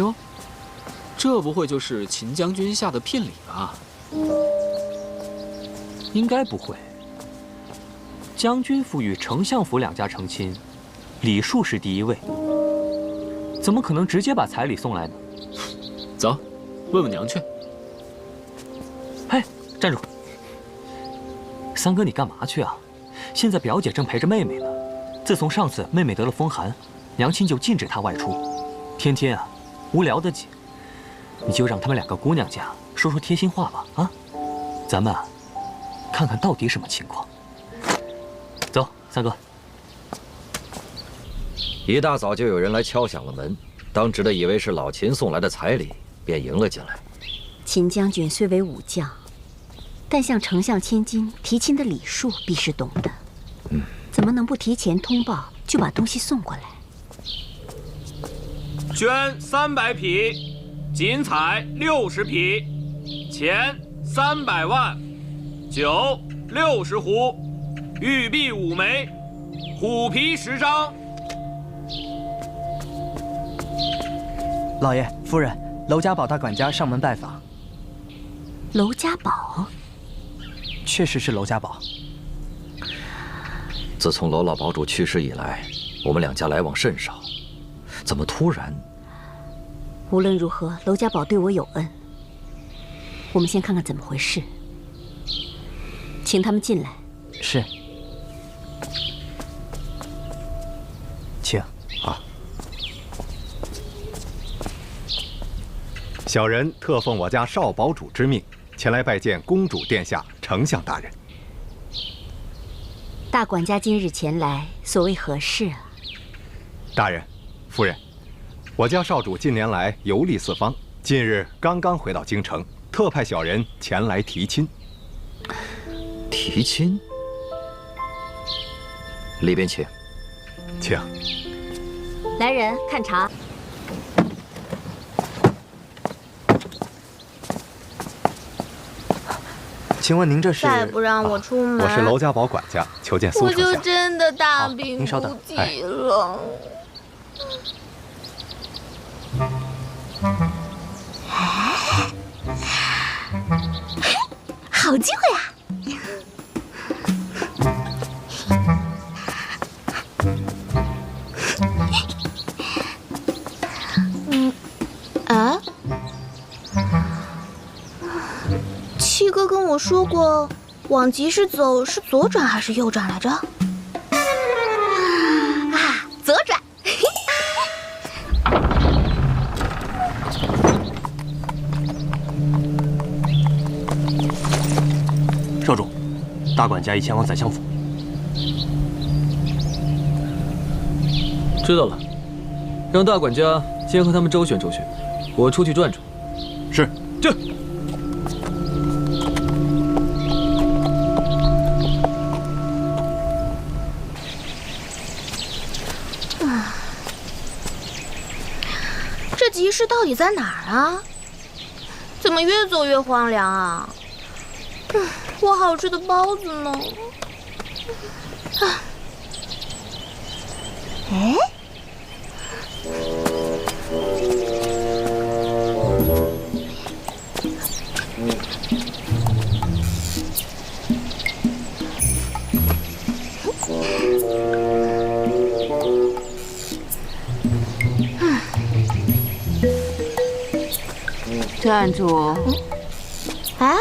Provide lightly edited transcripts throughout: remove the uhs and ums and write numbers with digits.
哟，这不会就是秦将军下的聘礼吧？应该不会。将军府与丞相府两家成亲，礼数是第一位，怎么可能直接把彩礼送来呢？走，问问娘去。嘿，站住！三哥，你干嘛去啊？现在表姐正陪着妹妹呢。自从上次妹妹得了风寒，娘亲就禁止她外出，天天啊，无聊得紧。你就让他们两个姑娘家说说贴心话吧，啊，咱们啊，看看到底什么情况。走，三哥。一大早就有人来敲响了门，当值的以为是老秦送来的彩礼，便迎了进来。秦将军虽为武将，但向丞相千金提亲的礼数必是懂的。怎么能不提前通报就把东西送过来？绢300匹，锦彩60匹，钱300万，酒60壶，玉璧5枚，虎皮10张。老爷、夫人，娄家堡大管家上门拜访。娄家堡？确实是娄家堡。自从娄老堡主去世以来，我们两家来往甚少，怎么突然？无论如何，娄家堡对我有恩。我们先看看怎么回事，请他们进来。是。请。啊。小人特奉我家少堡主之命，前来拜见公主殿下、丞相大人。大管家今日前来，所谓何事啊？大人、夫人，我家少主近年来游历四方，近日刚刚回到京城，特派小人前来提亲。提亲？里边请。请。来人，看茶。请问您这是？再不让我出门，我是娄家堡管家，求见苏丞相。我就真的大病不起了。好机会啊！七哥跟我说过，往集市走是左转还是右转来着？啊，左转。少主，大管家已前往宰相府。知道了，让大管家先和他们周旋周旋，我出去转转。是。去。这集市到底在哪儿啊？怎么越走越荒凉啊？我好吃的包子呢？哎，站住！啊？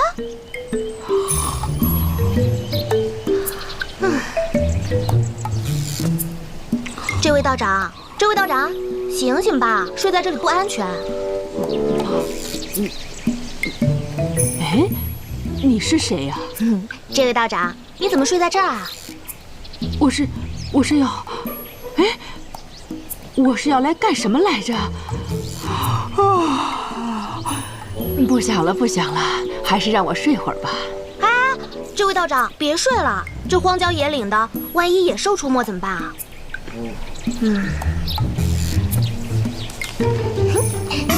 这位道长，这位道长，醒醒吧，睡在这里不安全。哎，你是谁呀？这位道长，你怎么睡在这儿啊？我是要，哎，我是要来干什么来着？不想了，不想了，还是让我睡会儿吧。哎，这位道长，别睡了，这荒郊野岭的，万一野兽出没怎么办啊？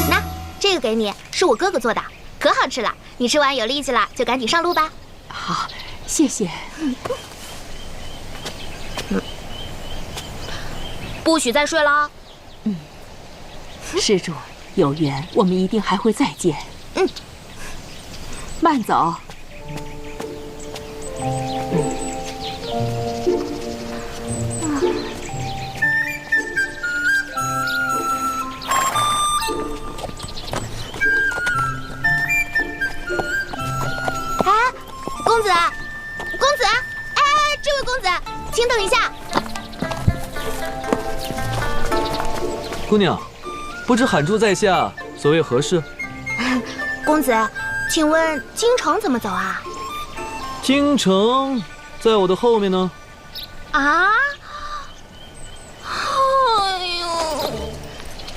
那这个给你，是我哥哥做的，可好吃了。你吃完有力气了，就赶紧上路吧。好，谢谢。不许再睡了。施主，有缘我们一定还会再见。嗯，慢走。公子，公子，哎，这位公子，请等一下。姑娘，不知喊住在下，所谓何事？公子，请问京城怎么走啊？京城在我的后面呢。啊？哎呦，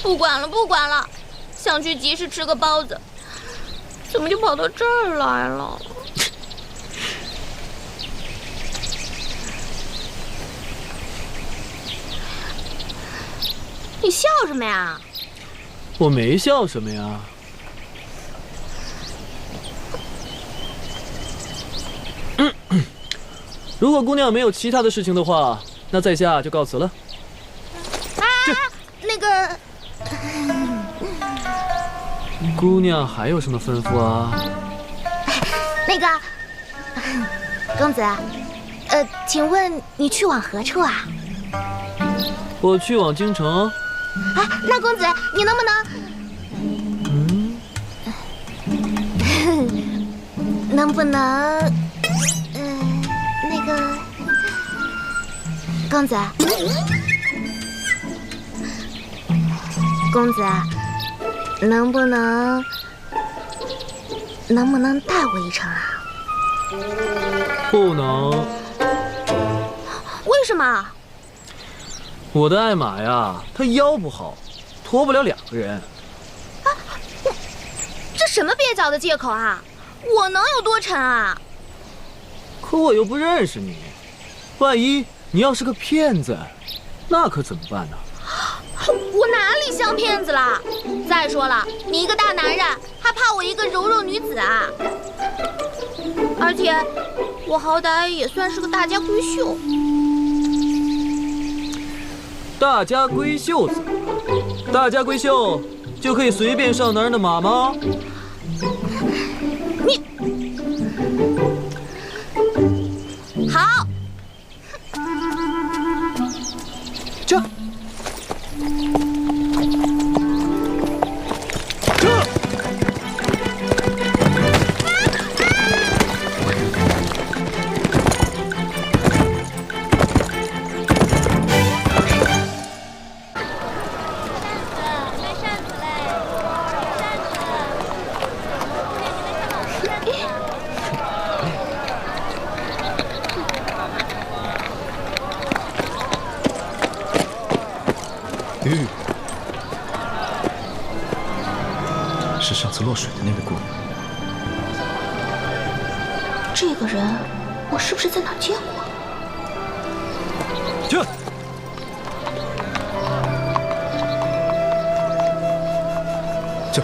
不管了，不管了，想去集市吃个包子，怎么就跑到这儿来了？你笑什么呀？我没笑什么呀。如果姑娘没有其他的事情的话，那在下就告辞了。啊，那个，姑娘还有什么吩咐啊？那个，公子，请问你去往何处啊？我去往京城。啊，那公子，你能不能，能不能，那个，公子，公子，能不能带我一程啊？不能。为什么？我的爱马呀，它腰不好，驮不了2个人。啊，这什么蹩脚的借口啊！我能有多沉啊？可我又不认识你，万一你要是个骗子，那可怎么办呢？我哪里像骗子了？再说了，你一个大男人，还怕我一个柔弱女子啊？而且，我好歹也算是个大家闺秀。大家闺秀怎么了？大家闺秀就可以随便上男人的马吗？你好，这。是上次落水的那位姑娘。这个人，我是不是在哪儿见过？去。就。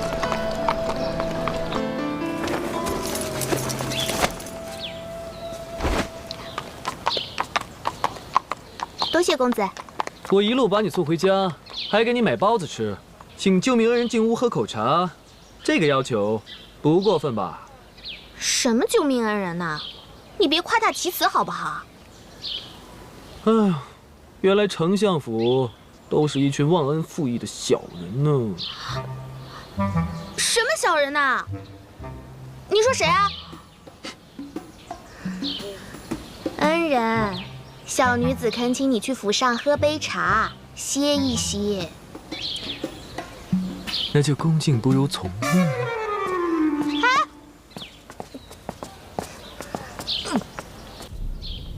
多谢公子。我一路把你送回家，还给你买包子吃，请救命恩人进屋喝口茶，这个要求不过分吧？什么救命恩人呐？你别夸大其词好不好？哎呀，原来丞相府都是一群忘恩负义的小人呢。什么小人呐？你说谁啊？恩人，小女子恳请你去府上喝杯茶，歇一歇。那就恭敬不如从命。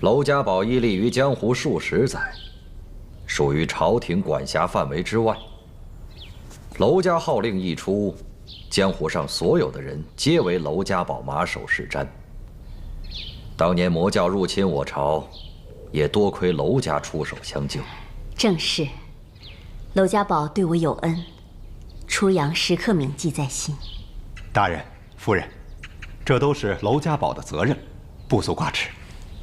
娄家堡屹立于江湖数十载，属于朝廷管辖范围之外。娄家号令一出，江湖上所有的人皆为娄家堡马首是瞻。当年魔教入侵我朝，也多亏娄家出手相救。正是，娄家堡对我有恩，出洋时刻铭记在心。大人、夫人，这都是娄家堡的责任，不足挂齿。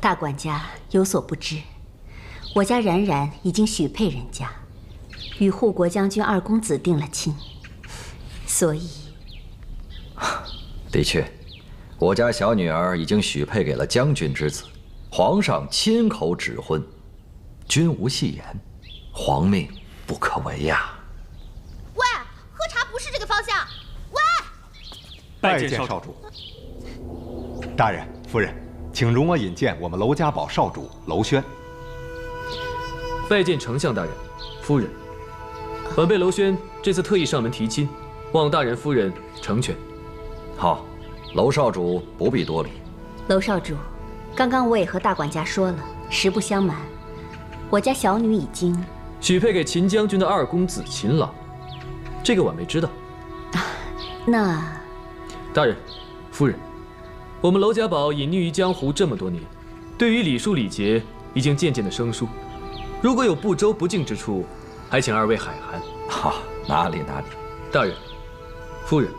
大管家有所不知，我家冉冉已经许配人家，与护国将军二公子定了亲。所以，的确，我家小女儿已经许配给了将军之子，皇上亲口指婚，君无戏言，皇命不可违呀。喂，喝茶不是这个方向。喂，拜见少主。大人、夫人，请容我引荐我们娄家堡少主娄轩。拜见丞相大人、夫人。晚辈娄轩这次特意上门提亲，望大人夫人成全。好，娄少主不必多礼。娄少主，刚刚我也和大管家说了，实不相瞒，我家小女已经许配给秦将军的二公子秦朗，这个晚辈知道。那大人、夫人，我们娄家堡隐匿于江湖这么多年，对于礼数礼节已经渐渐的生疏。如果有不周不敬之处，还请二位海涵。好，哪里。大人、夫人，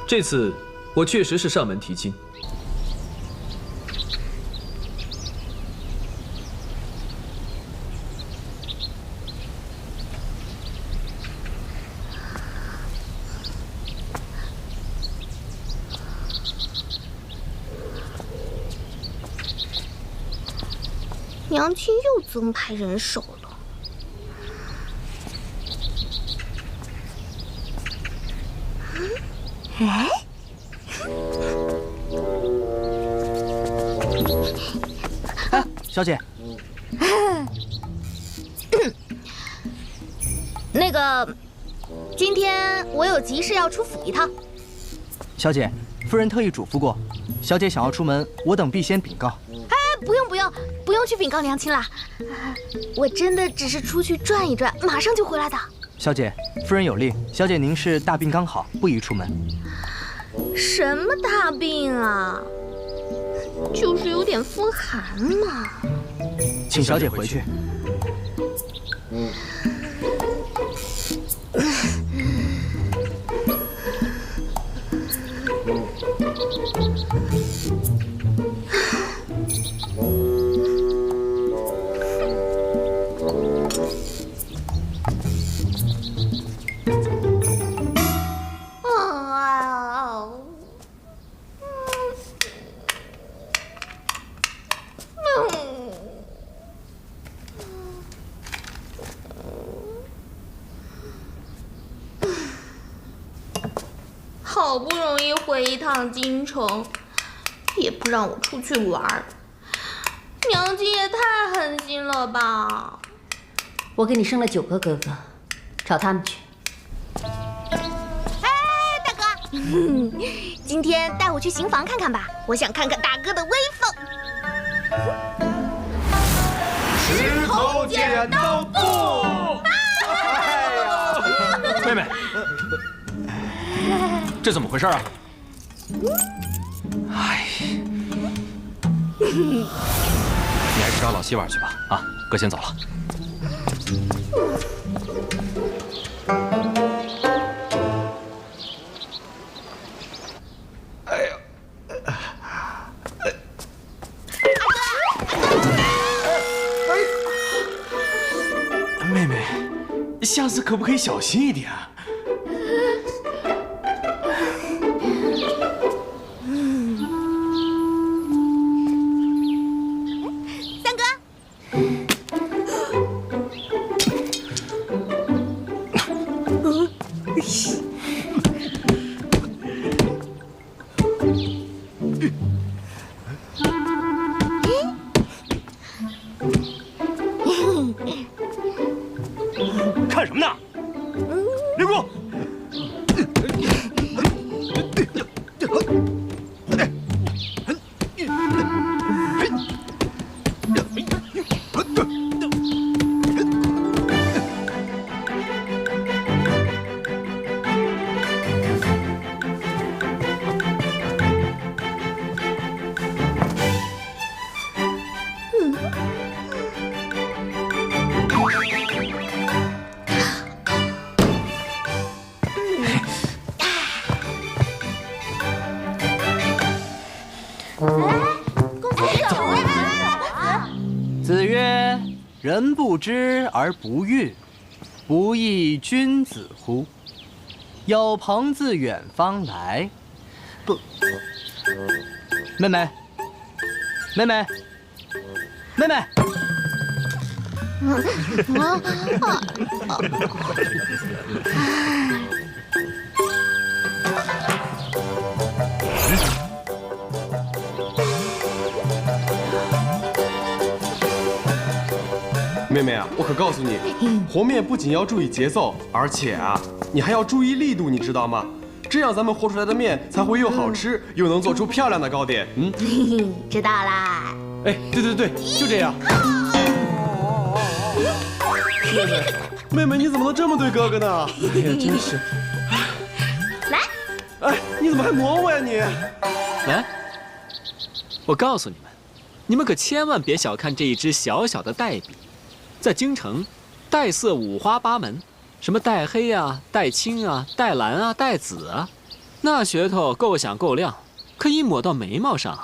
这次我确实是上门提亲。娘亲又增派人手了。哎，小姐，那个，今天我有急事要出府一趟。小姐，夫人特意嘱咐过，小姐想要出门，我等必先禀告。不用去禀告娘亲啦，我真的只是出去转一转，马上就回来的。小姐，夫人有令，小姐您是大病刚好，不宜出门。什么大病啊？就是有点风寒嘛。请小姐回去。好不容易回一趟京城，也不让我出去玩，娘亲也太狠心了吧！我给你生了9个哥哥，找他们去。哎，大哥，今天带我去刑房看看吧，我想看看大哥的威风。石头剪刀布！妹妹，这怎么回事啊？哎，你还是找老西玩去吧。啊，哥先走了。哎呀！妹妹，下次可不可以小心一点啊？看什么呢？留住！子曰：“人不知而不愠，不亦君子乎？”有朋自远方来。不，妹妹，妹妹，妹妹。妹妹啊，我可告诉你，和面不仅要注意节奏，而且啊，你还要注意力度，你知道吗？这样咱们和出来的面才会又好吃，又能做出漂亮的糕点。知道啦。哎，对对对，就这样。妹妹，你怎么能这么对哥哥呢？哎呀，真是。来。哎，你怎么还磨我呀你？来，我告诉你们，你们可千万别小看这一支小小的带笔。在京城，带色五花八门，什么带黑啊、带青啊、带蓝啊、带紫啊，那噱头够响够亮，可一抹到眉毛上，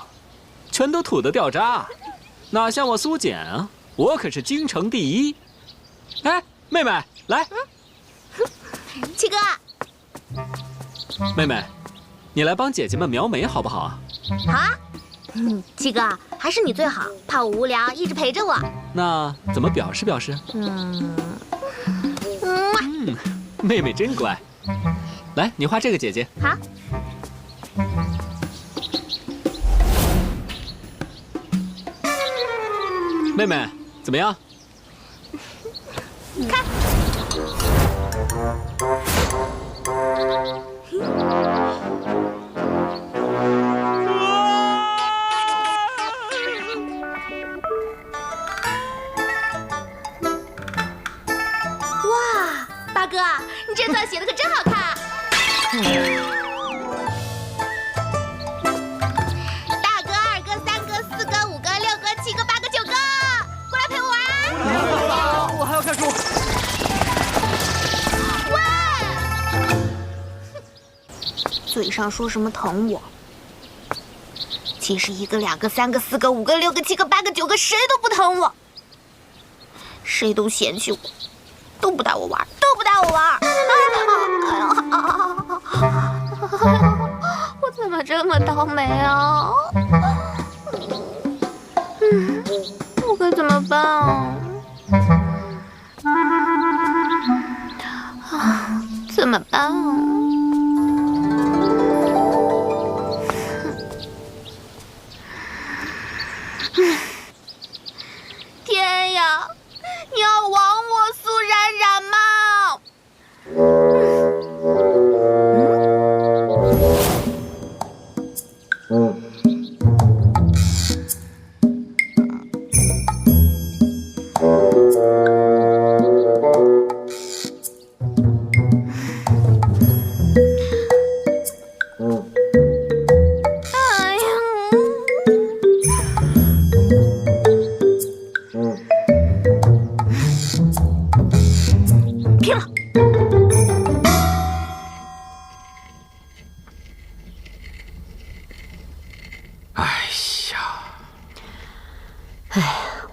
全都土得掉渣。哪像我苏简啊，我可是京城第一。哎，妹妹，来，七哥，妹妹，你来帮姐姐们描眉好不好啊？好啊。七哥，还是你最好，怕我无聊，一直陪着我。那怎么表示表示？妹妹真乖。来，你画这个姐姐。好。妹妹，怎么样？看。大哥，你这字写的可真好看。大哥、二哥、三哥、四哥、五哥、六哥、七哥、8个、9个，过来陪我玩。我还要看书。喂！嘴上说什么疼我，其实1个、2个、3个、4个、5个、6个、7个、8个、9个，谁都不疼我，谁都嫌弃我。都不带我玩，都不带我玩！我怎么这么倒霉啊？我该怎么办啊？怎么办啊？天呀！你要亡我苏冉冉吗？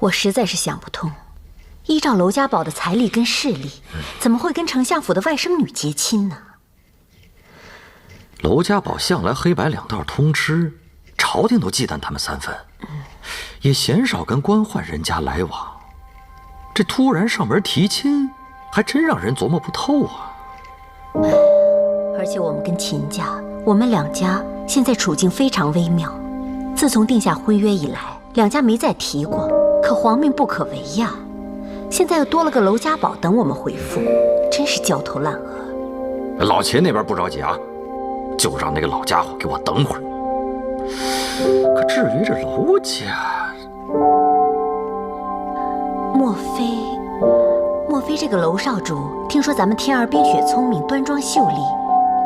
我实在是想不通，依照娄家堡的财力跟势力，怎么会跟丞相府的外甥女结亲呢？娄家堡向来黑白两道通吃，朝廷都忌惮他们3分，也鲜少跟官宦人家来往。这突然上门提亲，还真让人琢磨不透啊。而且我们跟秦家，我们2家现在处境非常微妙。自从定下婚约以来，2家没再提过。可皇命不可违呀，现在又多了个娄家堡等我们回复，真是焦头烂额。老秦那边不着急啊，就让那个老家伙给我等会儿。可至于这娄家，莫非这个娄少主听说咱们天儿冰雪聪明、端庄秀丽，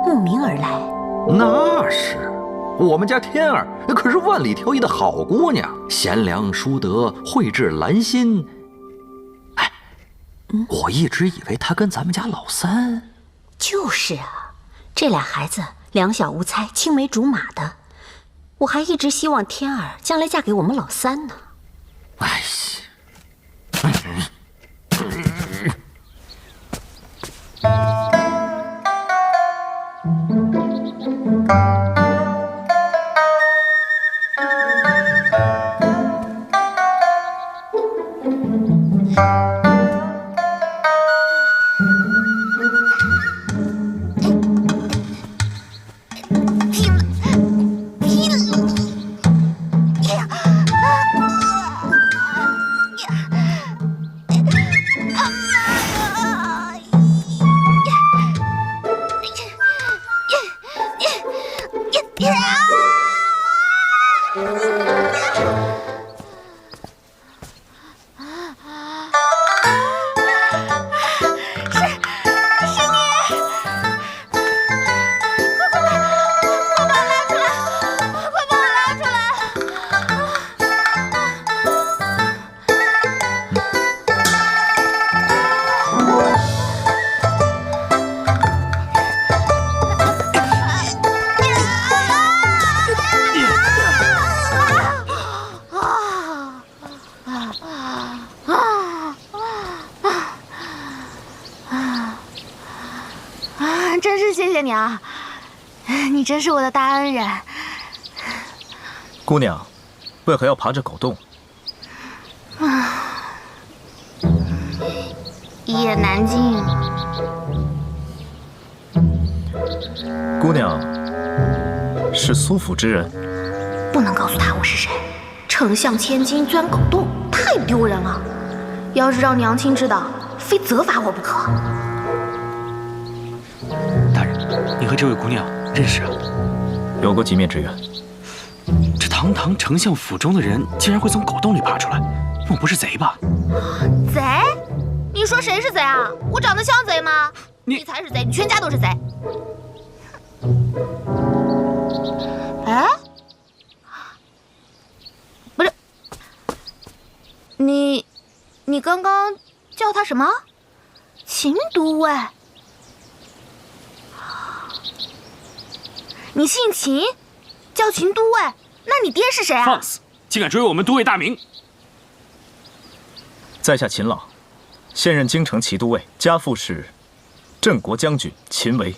慕名而来？那是。我们家天儿可是万里挑一的好姑娘，贤良淑德，蕙质兰心。哎，我一直以为她跟咱们家老3……就是啊，这俩孩子两小无猜，青梅竹马的，我还一直希望天儿将来嫁给我们老3呢。哎呀！真是谢谢你啊！你真是我的大恩人。姑娘，为何要爬着狗洞？一言难尽。姑娘是苏府之人，不能告诉他我是谁。丞相千金钻狗洞，太丢人了。要是让娘亲知道，非责罚我不可。大人，你和这位姑娘认识啊？有过几面之缘。这堂堂丞相府中的人，竟然会从狗洞里爬出来，莫不是贼吧？贼？你说谁是贼啊？我长得像贼吗？你才是贼，你全家都是贼。哎，不是，你刚刚叫他什么？秦都尉。你姓秦，叫秦都尉，那你爹是谁啊？放肆！竟敢追我们都尉大名！在下秦朗，现任京城骑都尉，家父是镇国将军秦维。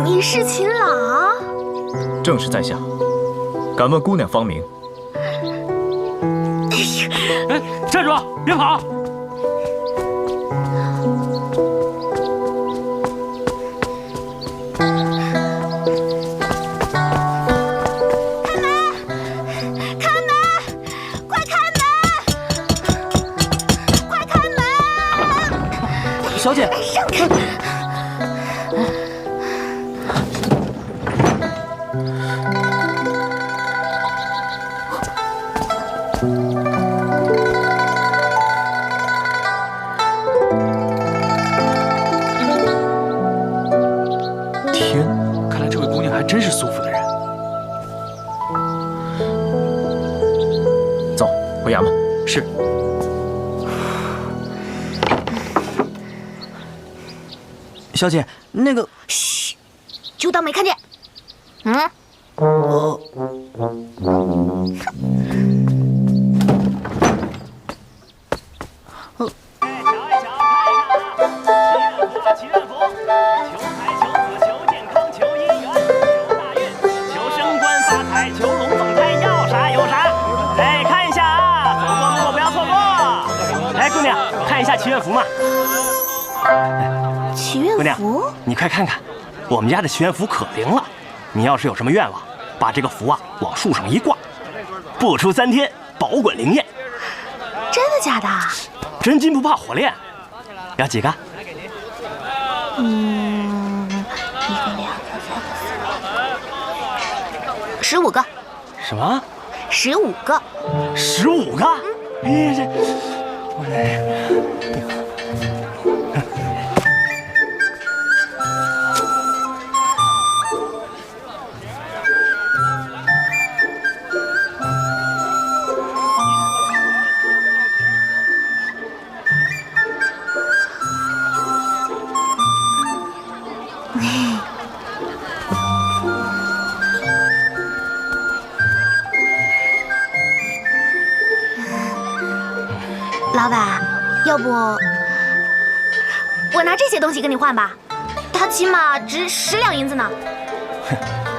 你是秦朗？正是在下。敢问姑娘芳名？哎，站住！别跑！小姐，让开！天，看来这位姑娘还真是苏府的人。走，回衙门。是。小姐，那个，嘘，就当没看见。祈愿福，求财求子求健康求姻缘求大运求升官发财求龙凤胎，要啥有啥。哎，看一下啊，走过路过不要错过。来，姑娘，看一下祈愿福嘛。祈愿姑娘符，你快看看，我们家的祈愿符可灵了。你要是有什么愿望，把这个符啊往树上一挂，不出3天保滚灵验。真的假的？真金不怕火炼。要几个？1个、2个、3个、4个、15个。什么？15个。15个？哎，这老板，要不我拿这些东西跟你换吧？它起码值10两银子呢。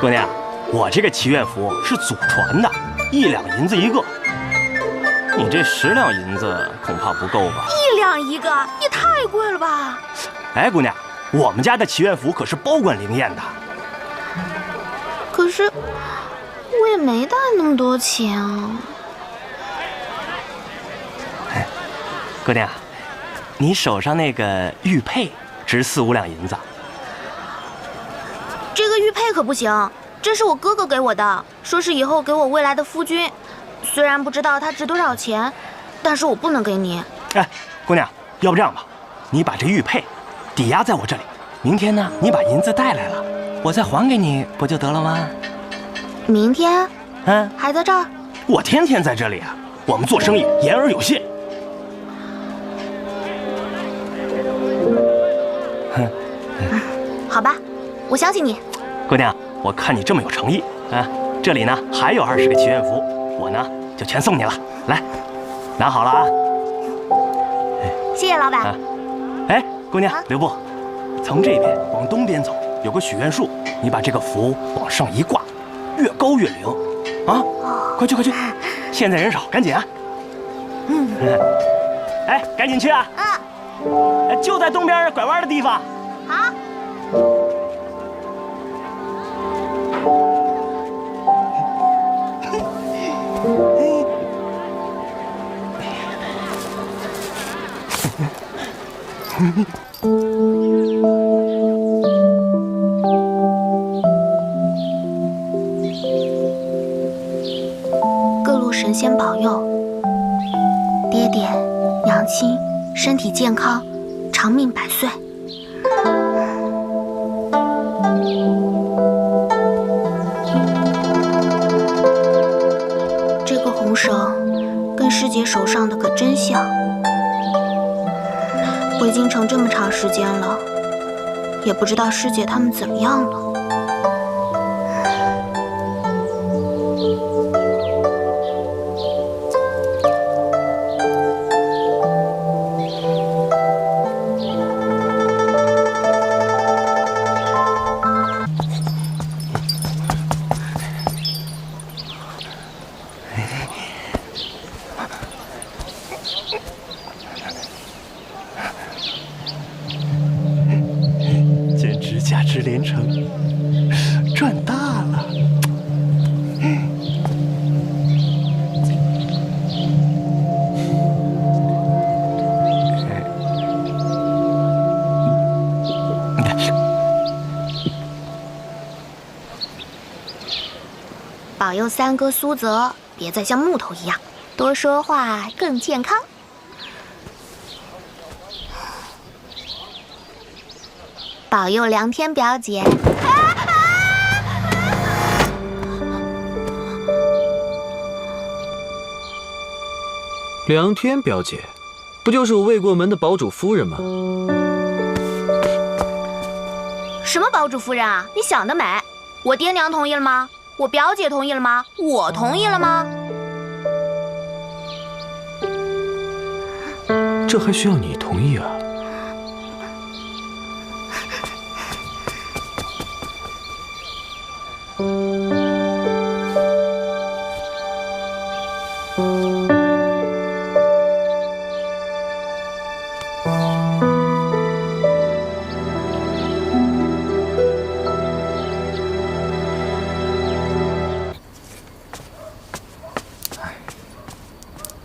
姑娘，我这个祈愿符是祖传的，1两银子一个。你这10两银子恐怕不够吧？1两一个，也太贵了吧！哎，姑娘，我们家的祈愿符可是包管灵验的。可是我也没带那么多钱啊。哎，姑娘，你手上那个玉佩值4、5两银子。这个玉佩可不行，这是我哥哥给我的，说是以后给我未来的夫君。虽然不知道它值多少钱，但是我不能给你。哎，姑娘，要不这样吧，你把这玉佩抵押在我这里，明天呢，你把银子带来了，我再还给你，不就得了吗？明天？还在这儿？我天天在这里啊，我们做生意言而有信。好吧，我相信你。姑娘，我看你这么有诚意啊，这里呢还有20个祈愿符，我呢就全送你了。来，拿好了啊。谢谢老板。哎，姑娘，留步，从这边往东边走，有个许愿树，你把这个符往上一挂，越高越灵啊！快去快去，现在人少，赶紧啊！哎，赶紧去啊！就在东边拐弯的地方。好。各路神仙保佑，爹爹、娘亲身体健康，长命百岁。这个红绳跟师姐手上的可真像。回京城这么长时间了，也不知道师姐他们怎么样了。简直价值连城，赚大了！保佑三哥苏泽别再像木头一样，多说话更健康。保佑梁天表姐。梁天表姐，不就是我未过门的堡主夫人吗？什么堡主夫人啊？你想得美！我爹娘同意了吗？我表姐同意了吗？我同意了吗？这还需要你同意啊？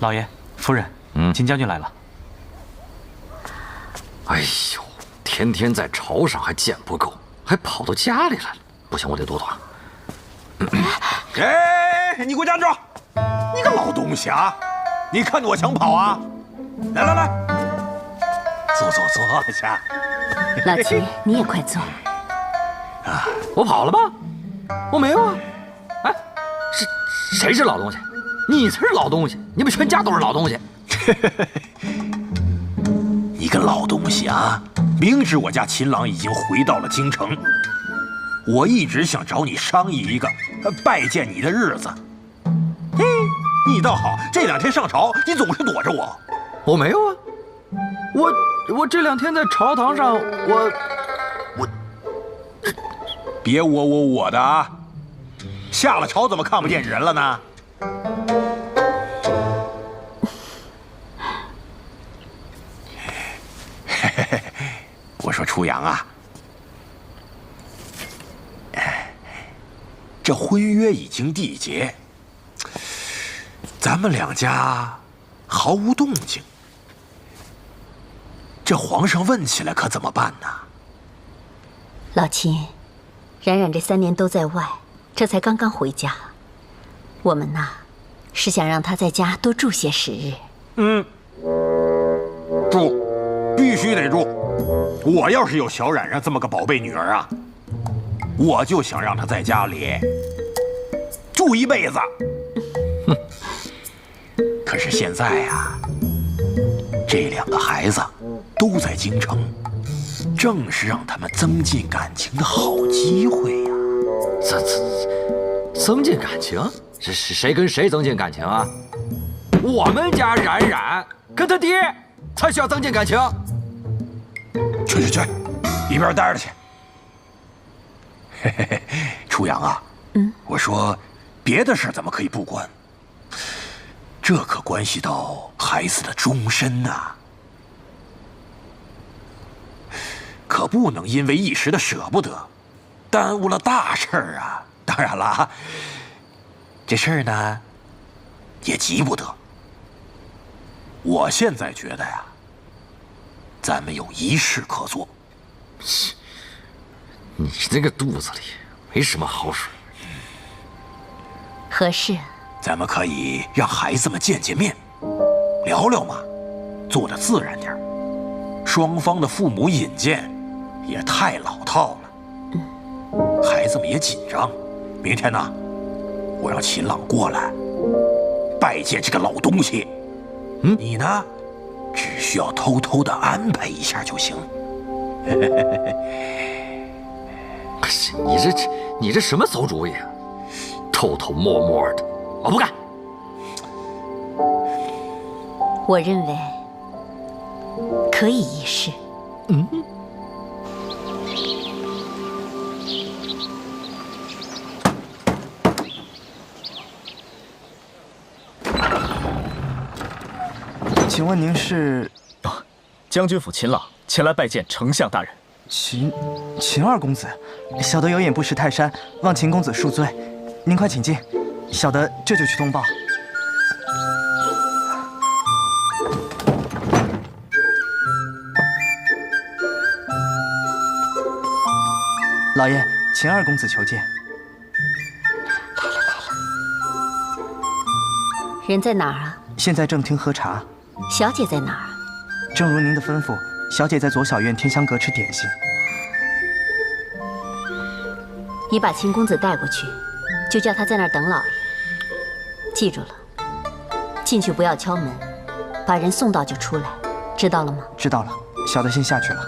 老爷、夫人，秦将军来了。哎呦，天天在朝上还见不够，还跑到家里来了。不行，我得躲躲。哎，你给我站住！你个老东西啊！你看着我想跑啊？来来来，坐下。老齐，你也快坐。啊，我跑了吗？我没有啊。哎，谁是老东西？你才是老东西，你们全家都是老东西。你个老东西啊！明知我家秦朗已经回到了京城，我一直想找你商议一个拜见你的日子。嘿，你倒好，这2天上朝，你总是躲着我。我没有啊，我这2天在朝堂上，我别我的啊！下了朝怎么看不见人了呢？初阳啊，这婚约已经缔结，咱们两家毫无动静，这皇上问起来可怎么办呢？老秦，冉冉这3年都在外，这才刚刚回家。我们呐，是想让他在家多住些时日。住，必须得住。我要是有小冉冉这么个宝贝女儿啊，我就想让她在家里住一辈子。可是现在呀，这2个孩子都在京城，正是让他们增进感情的好机会呀。增进感情？是谁跟谁增进感情啊？我们家冉冉跟他爹才需要增进感情。去，一边待着去。嘿嘿嘿，初阳啊，我说别的事怎么可以不管？这可关系到孩子的终身呐，可不能因为一时的舍不得，耽误了大事儿啊！当然了，这事儿呢，也急不得。我现在觉得呀，咱们有一事可做。你这个肚子里没什么好水。何事？咱们可以让孩子们见面，聊聊嘛，做得自然点。双方的父母引荐也太老套了，孩子们也紧张。明天呢，我让秦朗过来拜见这个老东西。你呢，只需要偷偷的安排一下就行。你这什么馊主意啊？偷偷摸摸的，我不干。我认为可以一试。请问您是？将军府秦朗前来拜见丞相大人。秦二公子，小的有眼不识泰山，望秦公子恕罪。您快请进，小的这就去通报。老爷，秦二公子求见。人在哪儿啊？现在正厅喝茶。小姐在哪儿啊？正如您的吩咐，小姐在左小院天香阁吃点心。你把秦公子带过去，就叫他在那儿等老爷。记住了，进去不要敲门，把人送到就出来，知道了吗？知道了，小的先下去了。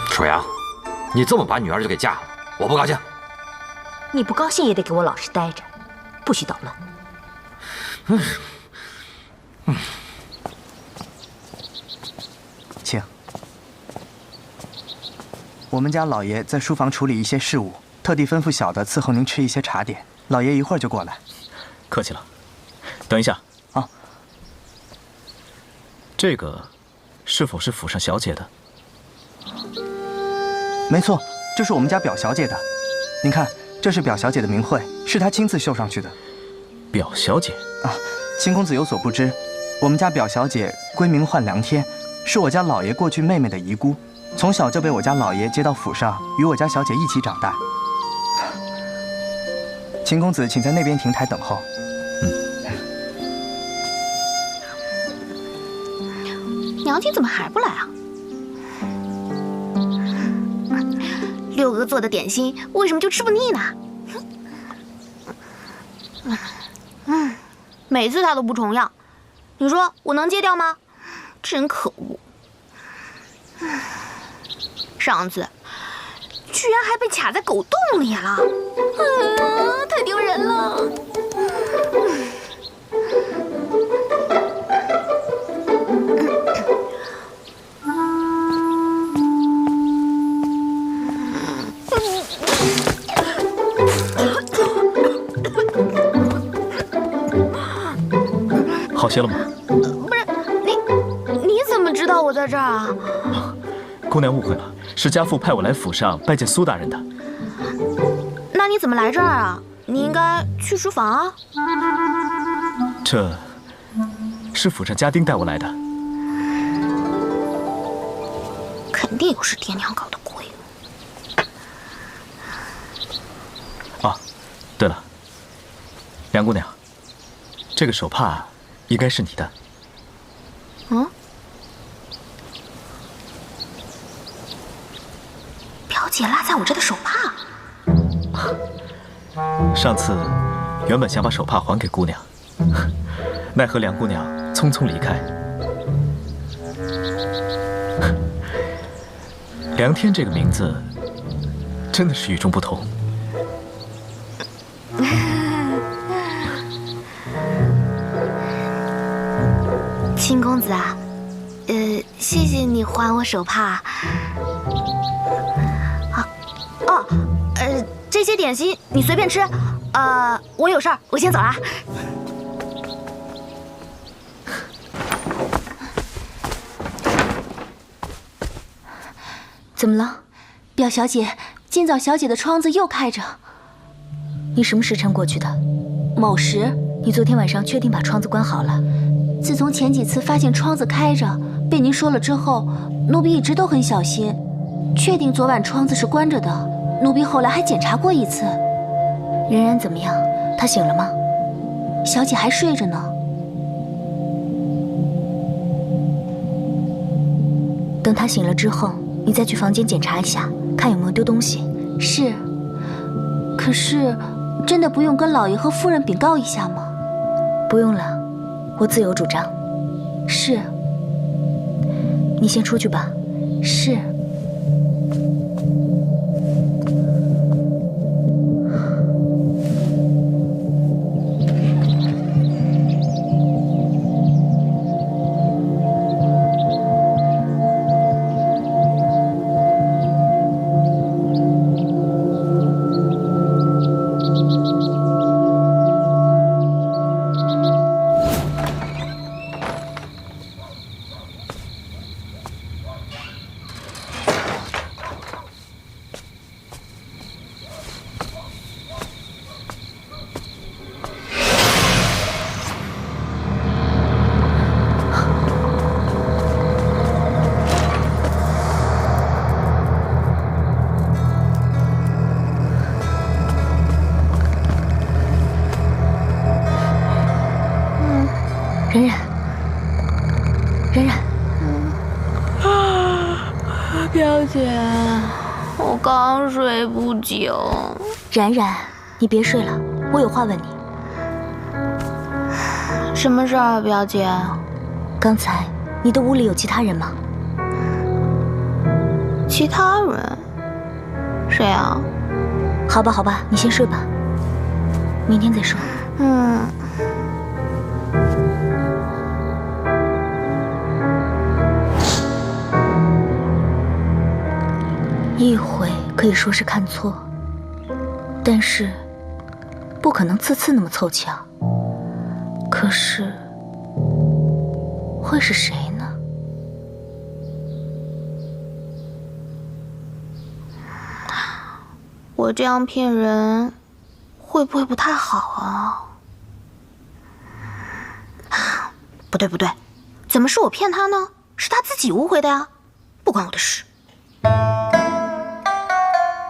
楚阳，你这么把女儿就给嫁了，我不高兴。你不高兴也得给我老实待着，不许捣乱。请。我们家老爷在书房处理一些事务，特地吩咐小的伺候您吃一些茶点。老爷一会儿就过来。客气了。等一下啊。这个是否是府上小姐的？没错，这是我们家表小姐的。您看，这是表小姐的名讳，是她亲自绣上去的。表小姐啊，秦公子有所不知，我们家表小姐闺名唤梁天，是我家老爷过去妹妹的遗孤，从小就被我家老爷接到府上，与我家小姐一起长大。秦公子，请在那边亭台等候。娘亲怎么还不来啊？6哥做的点心为什么就吃不腻呢？每次他都不重样，你说我能戒掉吗？真可恶！上次居然还被卡在狗洞里了，太丢人了！好些了吗？不是你。我在这儿啊？姑娘误会了，是家父派我来府上拜见苏大人的。那你怎么来这儿啊？你应该去书房啊。这是府上家丁带我来的。肯定又是爹娘搞的鬼。啊，对了，梁姑娘，这个手帕应该是你的。嗯？表姐落在我这的手帕。上次原本想把手帕还给姑娘，奈何梁姑娘匆匆离开。梁天这个名字真的是与众不同。秦公子啊，谢谢你还我手帕。这些点心你随便吃。我有事儿，我先走了。怎么了，表小姐？今早小姐的窗子又开着。你什么时辰过去的？某时。你昨天晚上确定把窗子关好了？自从前几次发现窗子开着，被您说了之后，奴婢一直都很小心，确定昨晚窗子是关着的。奴婢后来还检查过一次。冉冉怎么样？她醒了吗？小姐还睡着呢。等她醒了之后，你再去房间检查一下，看有没有丢东西。是。可是，真的不用跟老爷和夫人禀告一下吗？不用了，我自有主张。是。你先出去吧。是。冉冉，冉冉，表姐，我刚睡不久。冉冉，你别睡了，我有话问你。什么事儿，表姐？刚才你的屋里有其他人吗？其他人？谁啊？好吧，好吧，你先睡吧，明天再说。一回可以说是看错，但是不可能次次那么凑巧。可是会是谁呢？我这样骗人，会不会不太好啊？不对不对，怎么是我骗他呢？是他自己误会的呀，不关我的事。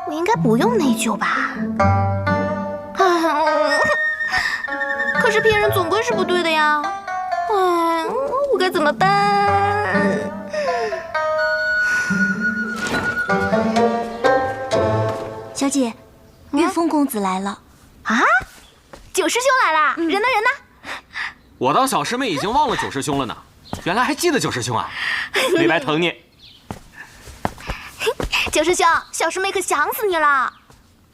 我应该不用内疚吧？可是骗人总归是不对的呀。我该怎么办？小姐，玉峰公子来了。啊，九师兄来了，人呢人呢？我当小师妹已经忘了九师兄了呢，原来还记得九师兄啊，李白疼你。九师兄，小师妹可想死你了。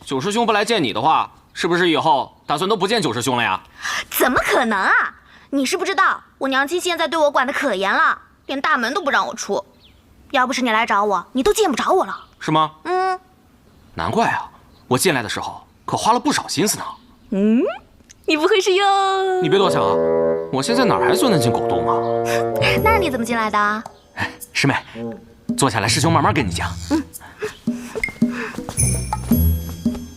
九师兄不来见你的话，是不是以后打算都不见九师兄了呀？怎么可能啊！你是不知道，我娘亲现在对我管得可严了，连大门都不让我出。要不是你来找我，你都见不着我了。是吗？难怪啊，我进来的时候可花了不少心思呢。你不会是又……你别多想啊，我现在哪儿还钻得进狗洞啊？那你怎么进来的？师妹，坐下来，师兄慢慢跟你讲。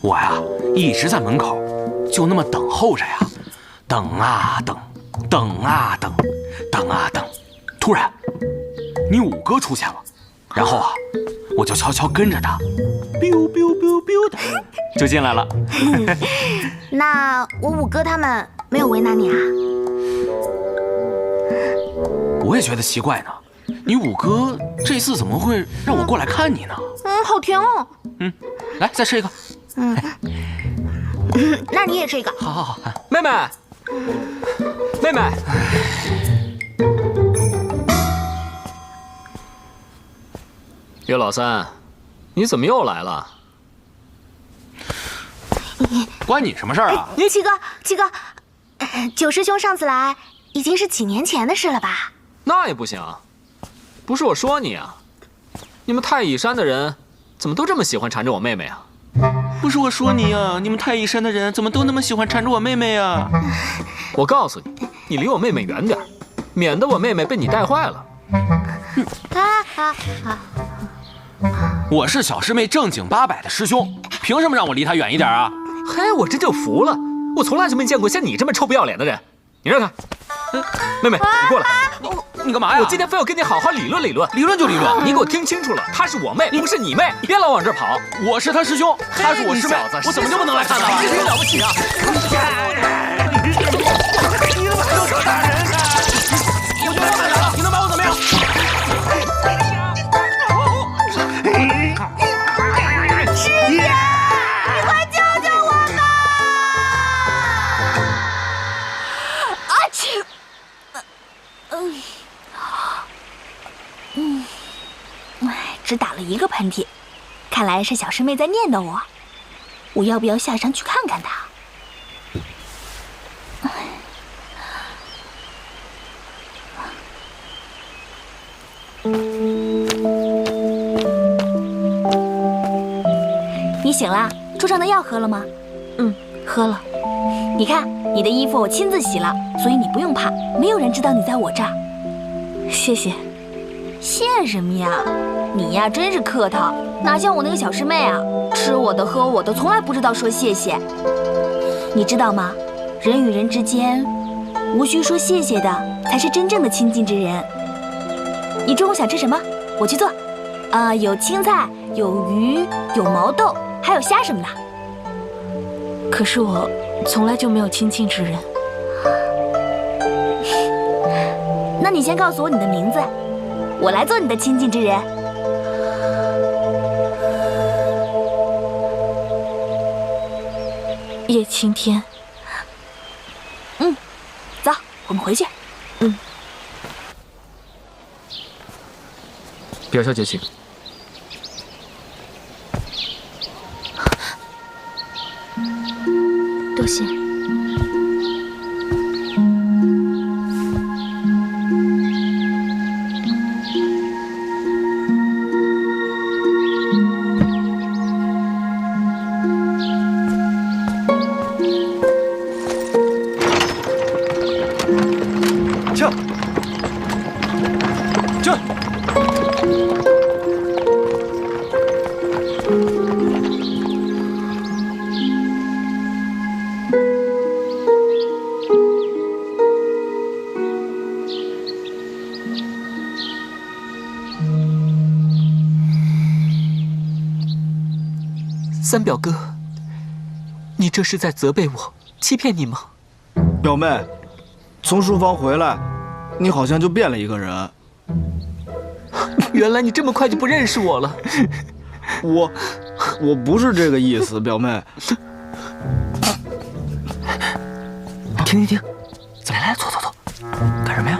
我呀，一直在门口，就那么等候着呀，等啊等，等啊等，等啊等。突然，你五哥出现了，然后啊，我就悄悄跟着他，biu biu biu biu的就进来了。那我五哥他们没有为难你啊？我也觉得奇怪呢，你五哥这次怎么会让我过来看你呢？好甜哦。来，再吃一个。那你也吃一个。好好好，妹妹，妹妹。岳老三，你怎么又来了？关你什么事儿啊？七哥，九师兄上次来已经是几年前的事了吧？那也不行，不是我说你啊，你们太乙山的人怎么都这么喜欢缠着我妹妹啊？不是我说你啊，你们太乙山的人怎么都那么喜欢缠着我妹妹啊？我告诉你，你离我妹妹远点，免得我妹妹被你带坏了。我是小师妹正经八百的师兄，凭什么让我离她远一点啊？嘿，我这就服了，我从来就没见过像你这么臭不要脸的人。你让开，妹妹，你过来。你干嘛呀？我今天非要跟你好好理论理论。理论就理论，你给我听清楚了，她是我妹，不是你妹，别老往这跑。我是她师兄，她是我师妹，我怎么就不能来看她了？你是了不起啊！你怎么还能说打人呢？我就要打人了，你能把我怎么样？师爷，你快救救我吧！啊去！只打了一个喷嚏，看来是小师妹在念叨我。我要不要下山去看看她？你醒了？桌上的药喝了吗？喝了。你看，你的衣服我亲自洗了，所以你不用怕，没有人知道你在我这儿。谢谢。谢什么呀？你呀真是客套，哪像我那个小师妹啊，吃我的喝我的，从来不知道说谢谢。你知道吗？人与人之间，无需说谢谢的，才是真正的亲近之人。你中午想吃什么？我去做。有青菜，有鱼，有毛豆，还有虾什么的。可是我从来就没有亲近之人。那你先告诉我你的名字，我来做你的亲近之人。叶青天。走，我们回去。表小姐请。多谢。三表哥，你这是在责备我，欺骗你吗？表妹，从书房回来，你好像就变了一个人。原来你这么快就不认识我了。我不是这个意思，表妹。停，来，坐，干什么呀？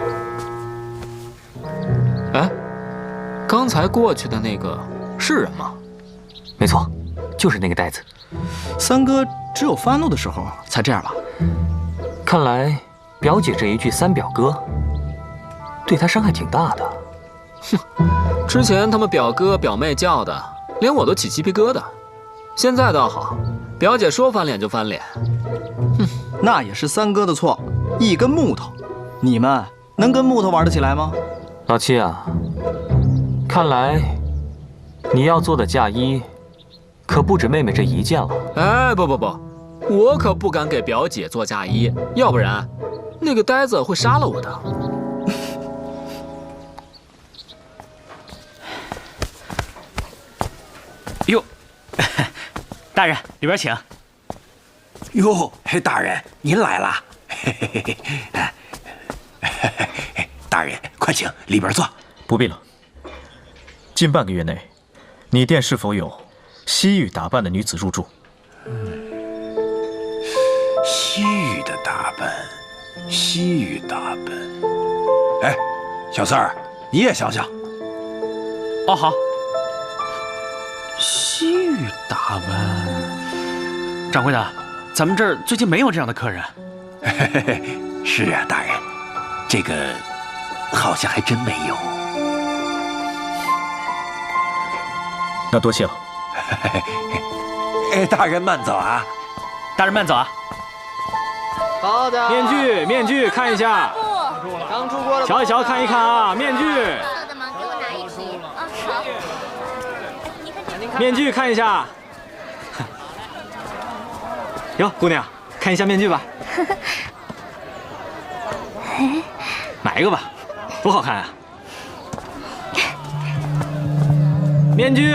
哎，刚才过去的那个是人吗？没错，就是那个呆子。三哥只有发怒的时候才这样吧？看来表姐这一句三表哥，对他伤害挺大的。之前他们表哥表妹叫的，连我都起鸡皮疙瘩。现在倒好，表姐说翻脸就翻脸。那也是三哥的错，一根木头，你们能跟木头玩得起来吗？老七啊，看来你要做的嫁衣，可不止妹妹这一件了。哎，不，我可不敢给表姐做嫁衣，要不然那个呆子会杀了我的。哟，大人，里边请。哟，大人您来啦！大人，快请里边坐。不必了。近半个月内，你店是否有西域打扮的女子入住？西域的打扮，西域打扮。哎，小四儿，你也想想。哦，好。西域打扮，掌柜的，咱们这儿最近没有这样的客人。是啊，大人，这个好像还真没有。那多谢了。大人慢走啊！大人慢走啊！好的。面具，看一下。刚出锅的。瞧一瞧，看一看啊，面具。面具看一下。哟，姑娘，看一下面具吧。买一个吧，多好看啊！面具。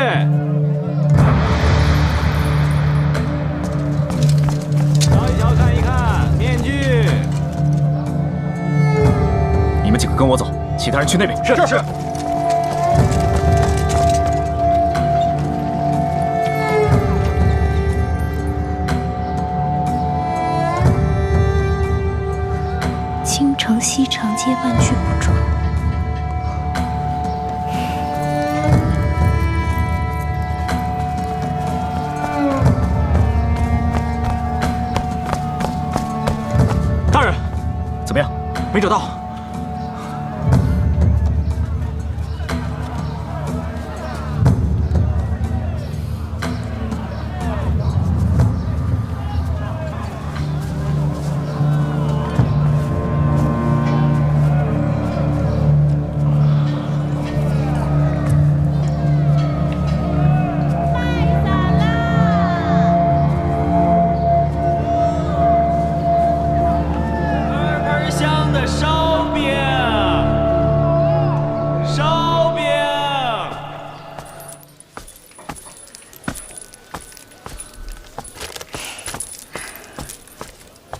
瞧一瞧，看一看面具。你们几个跟我走，其他人去那边。是。京城西长街万具不装。大人，怎么样？没找到。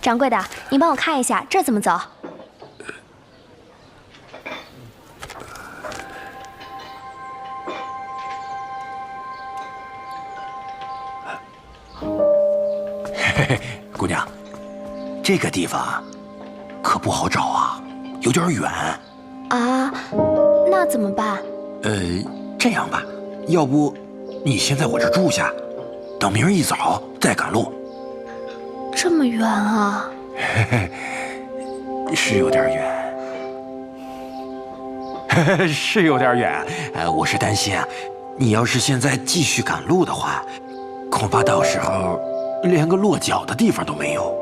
掌柜的，您帮我看一下，这怎么走？姑娘，这个地方可不好找啊，有点远。啊，那怎么办？这样吧，要不你先在我这住下，等明儿一早再赶路。这么远啊？是有点远，是有点远。我是担心啊，你要是现在继续赶路的话，恐怕到时候连个落脚的地方都没有。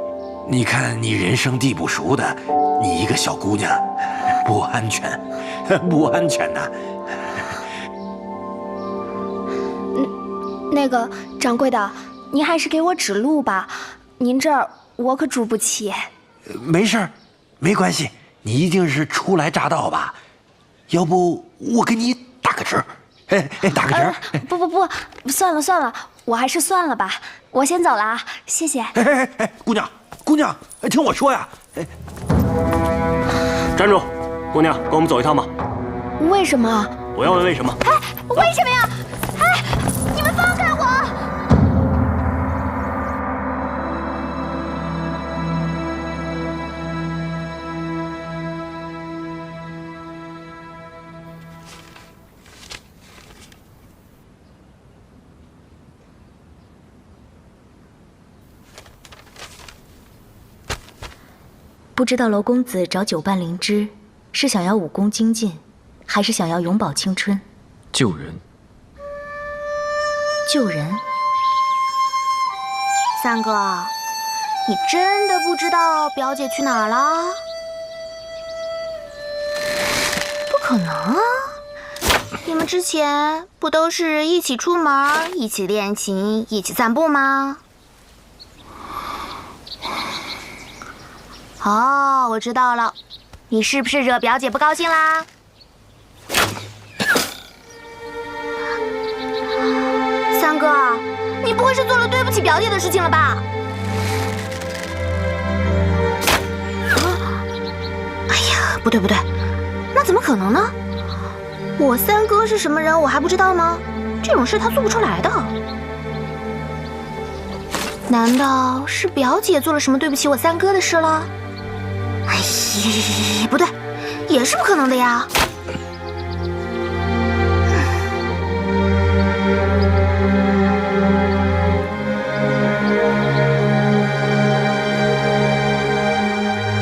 你看你人生地不熟的，你一个小姑娘，不安全，不安全呐。那个掌柜的，您还是给我指路吧。您这儿我可住不起。没事儿，没关系，你一定是初来乍到吧？要不我给你打个折？打个折？不，算了，我还是算了吧。我先走了啊，谢谢。姑娘，听我说呀。站住，姑娘，跟我们走一趟吧。为什么？我要问为什么。为什么呀？你们放开我！不知道娄公子找九半灵芝，是想要武功精进，还是想要永葆青春？救人。救人？三哥，你真的不知道表姐去哪儿了？不可能啊！你们之前不都是一起出门、一起练琴、一起散步吗？哦，我知道了，你是不是惹表姐不高兴啦？三哥，你不会是做了对不起表姐的事情了吧？哎呀，不对，那怎么可能呢？我三哥是什么人，我还不知道吗？这种事他做不出来的。难道是表姐做了什么对不起我三哥的事了？哎呀，不对，也是不可能的呀。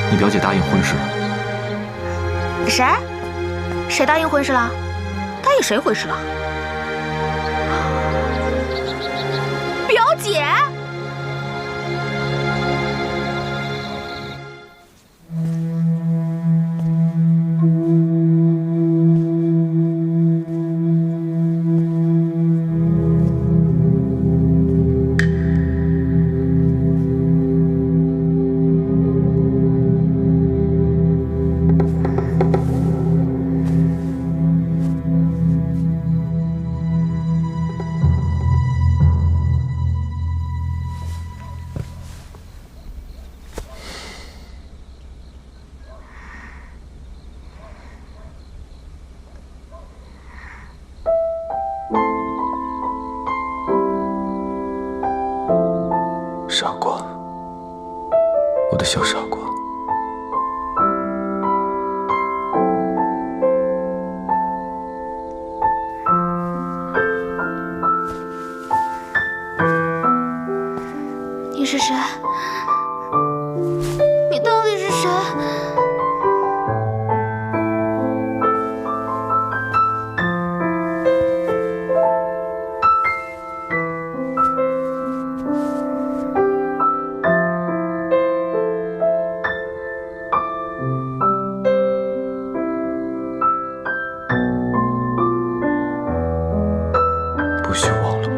你表姐答应婚事了。谁答应婚事了？答应谁婚事了？表姐。傻瓜，我的小傻瓜。你是谁？你到底是谁？不许忘了我。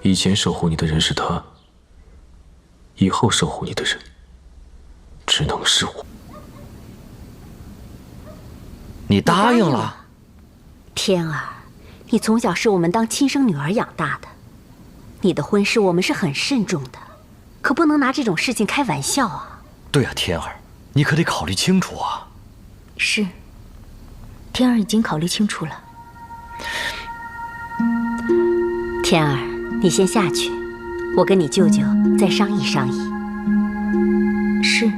以前守护你的人是他，以后守护你的人只能是我。你答应了？天儿，你从小是我们当亲生女儿养大的，你的婚事我们是很慎重的，可不能拿这种事情开玩笑啊。对啊，天儿，你可得考虑清楚啊。是，天儿已经考虑清楚了。天儿，你先下去，我跟你舅舅再商议商议。是。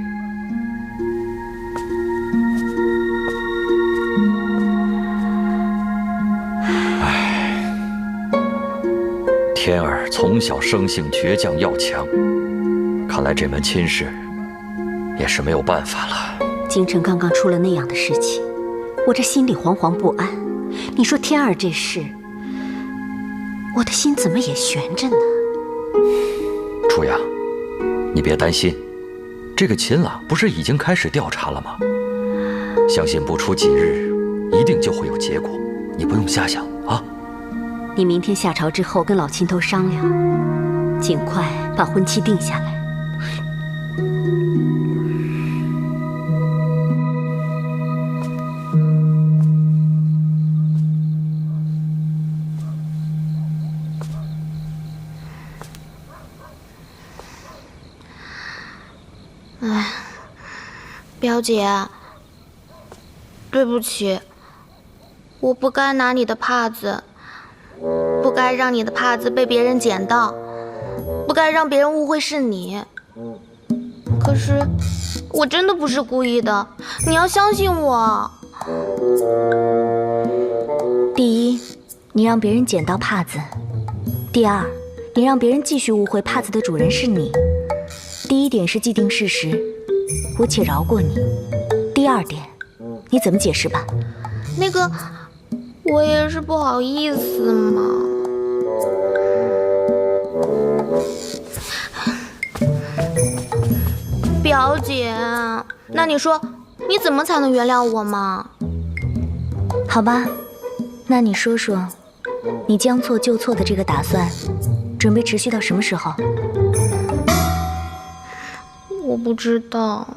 天儿从小生性倔强要强，看来这门亲事也是没有办法了。京城刚刚出了那样的事情，我这心里惶惶不安。你说天儿这事，我的心怎么也悬着呢？初阳，你别担心，这个秦朗不是已经开始调查了吗？相信不出几日，一定就会有结果，你不用瞎想啊。你明天下朝之后跟老秦头商量，尽快把婚期定下来。哎，表姐，对不起，我不该拿你的帕子，不该让你的帕子被别人捡到，不该让别人误会是你。可是，我真的不是故意的，你要相信我。第一，你让别人捡到帕子；第二，你让别人继续误会帕子的主人是你。第一点是既定事实，我且饶过你；第二点，你怎么解释吧？那个，我也是不好意思嘛。表姐，那你说，你怎么才能原谅我嘛？好吧，那你说说，你将错就错的这个打算，准备持续到什么时候？我不知道。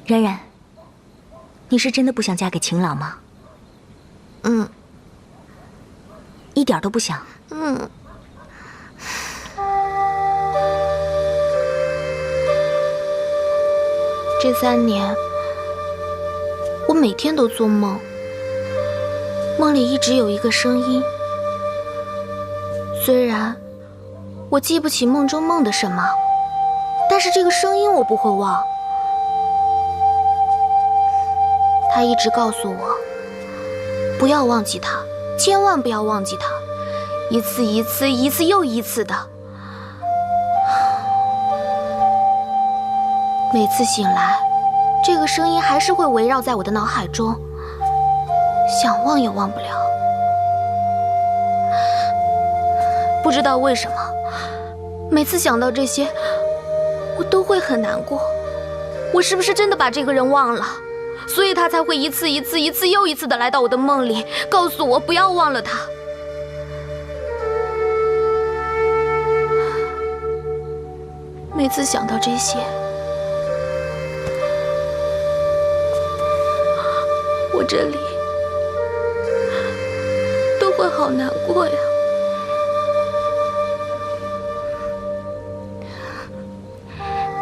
冉冉，你是真的不想嫁给秦朗吗？嗯。一点都不想。嗯。这3年，我每天都做梦，梦里一直有一个声音。虽然我记不起梦中梦的什么，但是这个声音我不会忘。他一直告诉我，不要忘记他，千万不要忘记他，一次一次，一次又一次的。每次醒来，这个声音还是会围绕在我的脑海中，想忘也忘不了。不知道为什么，每次想到这些，我都会很难过。我是不是真的把这个人忘了？所以他才会一次一次，一次又一次的来到我的梦里，告诉我不要忘了他。每次想到这些，我这里都会好难过呀。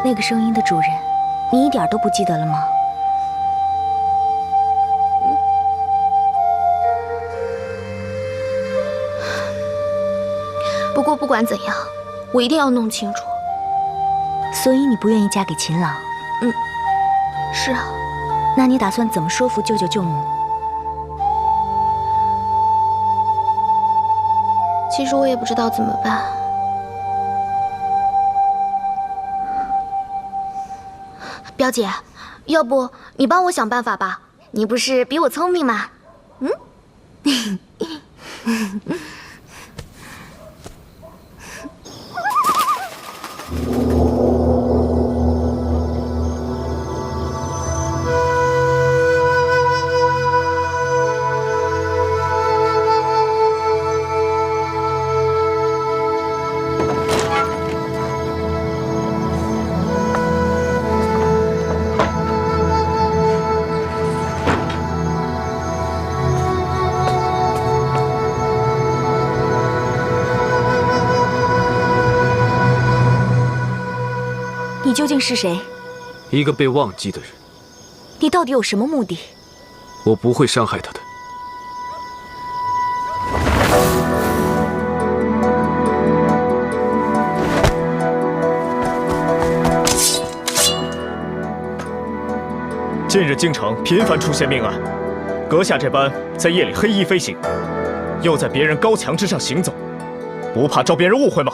那个声音的主人，你一点都不记得了吗？不过不管怎样，我一定要弄清楚。所以你不愿意嫁给秦朗？嗯，是啊。那你打算怎么说服舅舅舅母？其实我也不知道怎么办。表姐，要不你帮我想办法吧？你不是比我聪明吗？嗯。你究竟是谁？一个被忘记的人。你到底有什么目的？我不会伤害他的。近日京城频繁出现命案，阁下这般在夜里黑衣飞行，又在别人高墙之上行走，不怕招别人误会吗？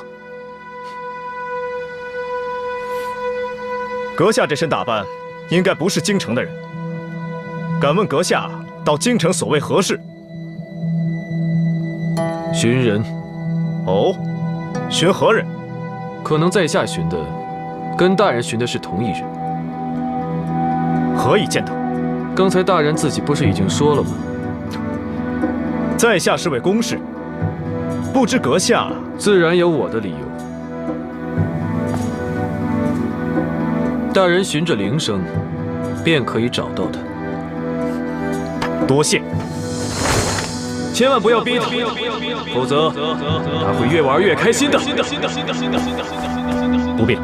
阁下这身打扮，应该不是京城的人。敢问阁下到京城所谓何事？寻人。哦，寻何人？可能在下寻的，跟大人寻的是同一人。何以见得？刚才大人自己不是已经说了吗？在下是为公事，不知阁下自然有我的理由。大人循着铃声，便可以找到他。多谢。千万不要逼他，否则他会越玩越开心的。不必。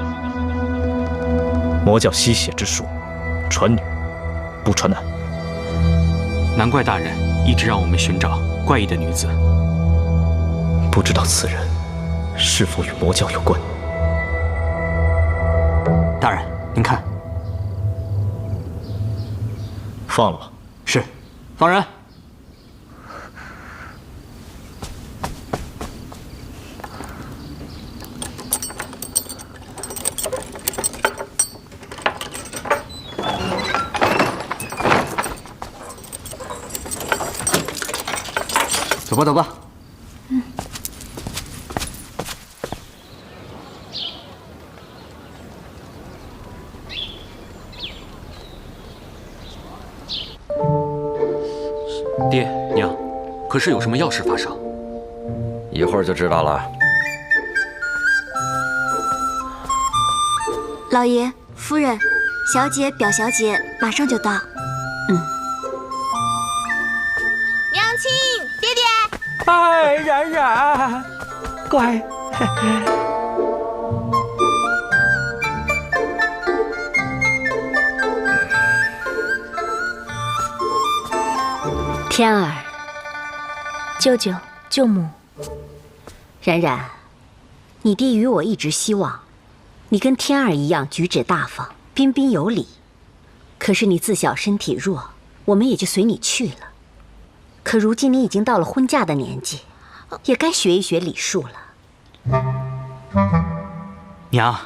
魔教吸血之术，传女，不传难。难怪大人一直让我们寻找怪异的女子。不知道此人是否与魔教有关？大人，您看。放了吧。是，放人。走吧，走吧。爹娘，可是有什么要事发生？一会儿就知道了。老爷、夫人、小姐、表小姐马上就到。娘亲，爹爹。哎，冉冉，乖。天儿，舅舅、舅母，冉冉，你爹与我一直希望你跟天儿一样举止大方、彬彬有礼。可是你自小身体弱，我们也就随你去了。可如今你已经到了婚嫁的年纪，也该学一学礼数了。娘，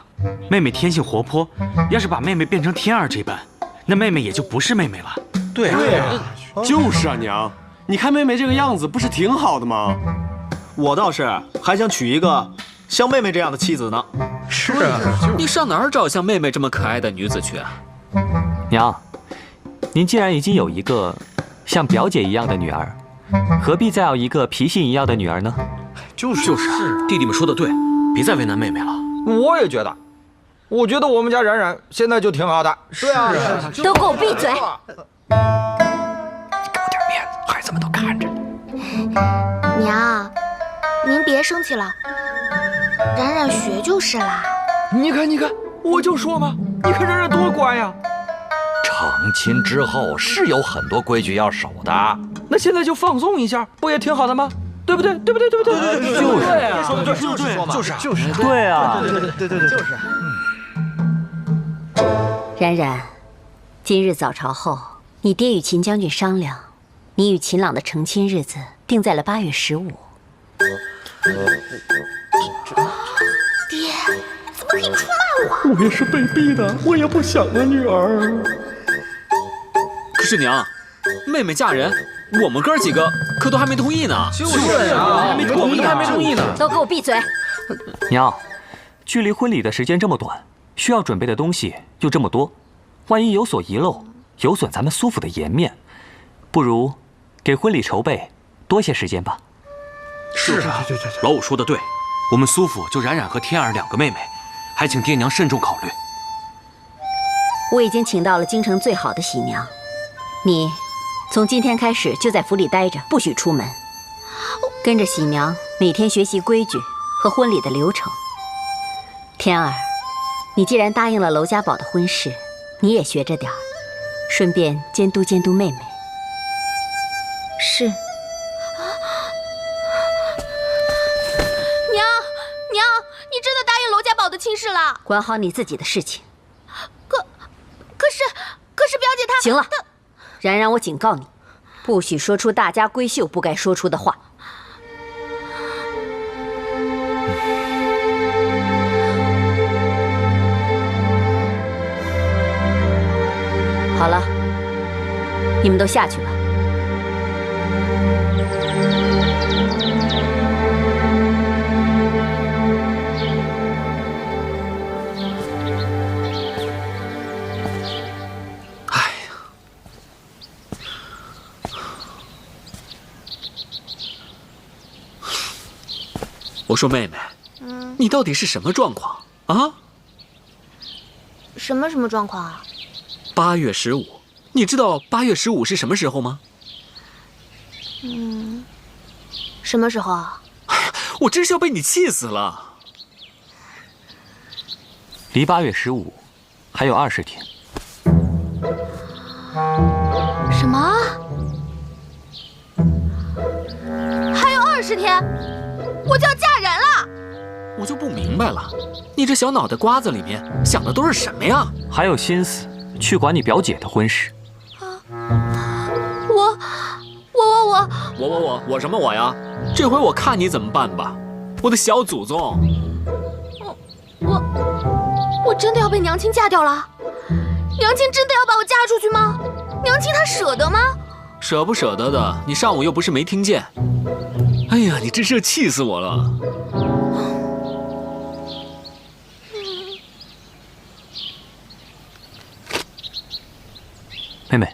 妹妹天性活泼，要是把妹妹变成天儿这般，那妹妹也就不是妹妹了。对啊，就是啊，娘，你看妹妹这个样子，不是挺好的吗？我倒是还想娶一个像妹妹这样的妻子呢。是啊，你上哪儿找像妹妹这么可爱的女子去啊？娘，您既然已经有一个像表姐一样的女儿，何必再要一个脾性一样的女儿呢？就是，弟弟们说的对，别再为难妹妹了。我也觉得，我觉得我们家冉冉现在就挺好的。对啊，都给我闭嘴！给我点面子，孩子们都看着呢。娘，您别生气了，冉冉学就是啦。你看，我就说嘛，你看冉冉多乖呀。成亲之后是有很多规矩要守的，那现在就放松一下，不也挺好的吗？对不对？对不对？就是啊，说的对，就是对啊，对，就是。冉冉，今日早朝后，你爹与秦将军商量，你与秦朗的成亲日子定在了8月15。爹，怎么可以出卖我？我也是被逼的，我也不想啊，女儿。可是娘，妹妹嫁人，我们哥几个可都还没同意呢。就是啊，还没同意呢。都给我闭嘴！娘，距离婚礼的时间这么短，需要准备的东西又这么多，万一有所遗漏，有损咱们苏府的颜面，不如给婚礼筹备多些时间吧。是啊，老五说的对，我们苏府就冉冉和天儿2个妹妹，还请爹娘慎重考虑。我已经请到了京城最好的喜娘，你从今天开始就在府里待着，不许出门，跟着喜娘每天学习规矩和婚礼的流程。天儿，你既然答应了娄家宝的婚事，你也学着点儿，顺便监督监督妹妹。是。娘，你真的答应娄家宝的亲事了？管好你自己的事情。可是表姐她……行了，冉冉，我警告你，不许说出大家闺秀不该说出的话。好了，你们都下去吧。我说妹妹，你到底是什么状况啊？什么状况啊？8月15，你知道8月15是什么时候吗？什么时候啊？我真是要被你气死了。离8月15还有20天。10天，我就要嫁人了。我就不明白了，你这小脑袋瓜子里面想的都是什么呀？还有心思去管你表姐的婚事？我什么我呀？这回我看你怎么办吧，我的小祖宗！我真的要被娘亲嫁掉了？娘亲真的要把我嫁出去吗？娘亲她舍得吗？舍不舍得的，你上午又不是没听见。哎呀，你真是气死我了！妹妹，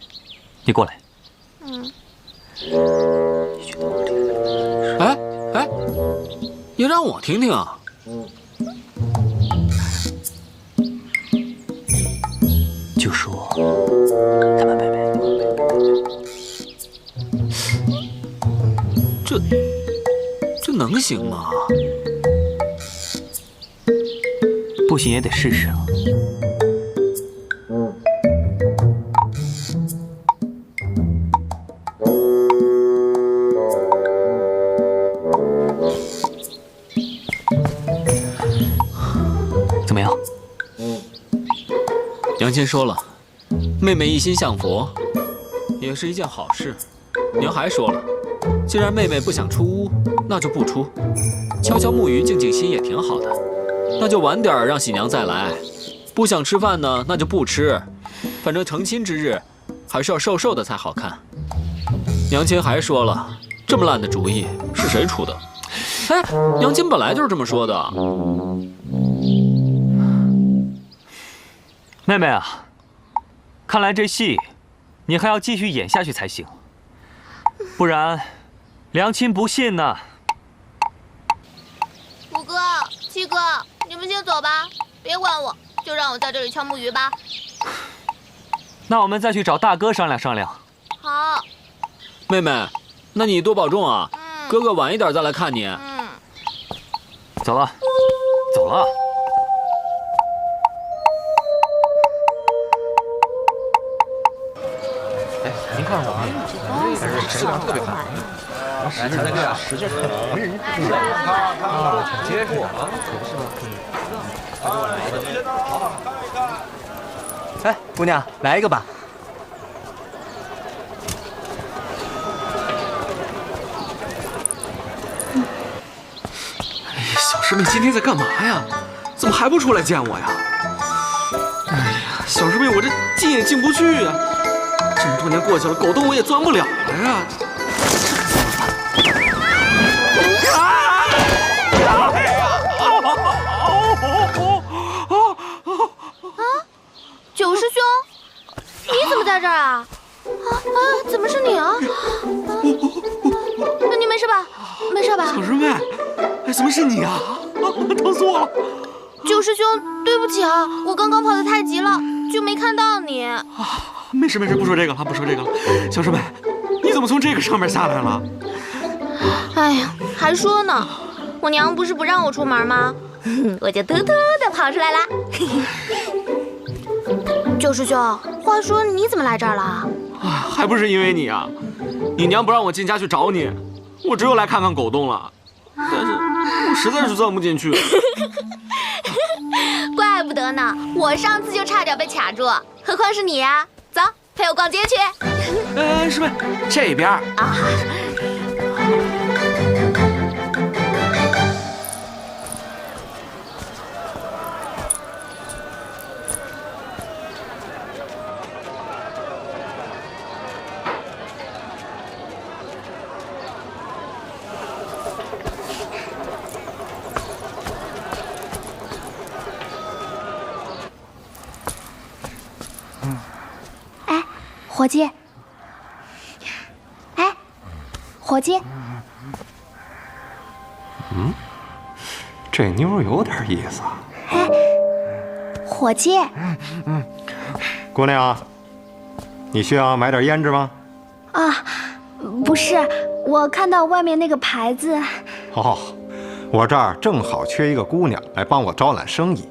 你过来。哎，也让我听听啊！就说他们妹妹，这能行吗？不行也得试试啊。怎么样？娘亲说了，妹妹一心向佛，也是一件好事。娘还说了，既然妹妹不想出屋，那就不出，悄悄木鱼静静心也挺好的。那就晚点让喜娘再来。不想吃饭呢，那就不吃。反正成亲之日，还是要瘦瘦的才好看。娘亲还说了，这么烂的主意是谁出的？哎，娘亲本来就是这么说的。妹妹啊，看来这戏你还要继续演下去才行，不然娘亲不信呢。5哥、7哥，你们先走吧，别管我，就让我在这里敲木鱼吧。那我们再去找大哥商量商量。好。妹妹，那你多保重啊。哥哥晚一点再来看你。走了，走了。哎，您看我们，还是谁特别好？来，咱这样使劲儿，挺结实啊，是吧？哎，姑娘，来一个吧。哎呀，小师妹今天在干嘛呀？怎么还不出来见我呀？哎呀，小师妹，我这进也进不去呀。这么多年过去了，狗洞我也钻不了了呀。九师兄，你怎么在这儿啊？怎么是你啊？你没事吧？没事吧？小师妹，哎，怎么是你啊？疼死我了！九师兄，对不起啊，我刚刚跑得太急了，就没看到你。没事没事，不说这个了，不说这个了。小师妹，你怎么从这个上面下来了？哎呀，还说呢，我娘不是不让我出门吗？我就偷偷的跑出来了。九师兄，话说你怎么来这儿了？还不是因为你啊！你娘不让我进家去找你，我只有来看看狗洞了。但是我实在是钻不进去。怪不得呢，我上次就差点被卡住，何况是你呀！走，陪我逛街去。哎，师妹，这边啊。伙计，哎，伙计，这妞有点意思啊。哎，伙计，姑娘，你需要买点胭脂吗？啊，不是，我看到外面那个牌子。哦，我这儿正好缺一个姑娘来帮我招揽生意。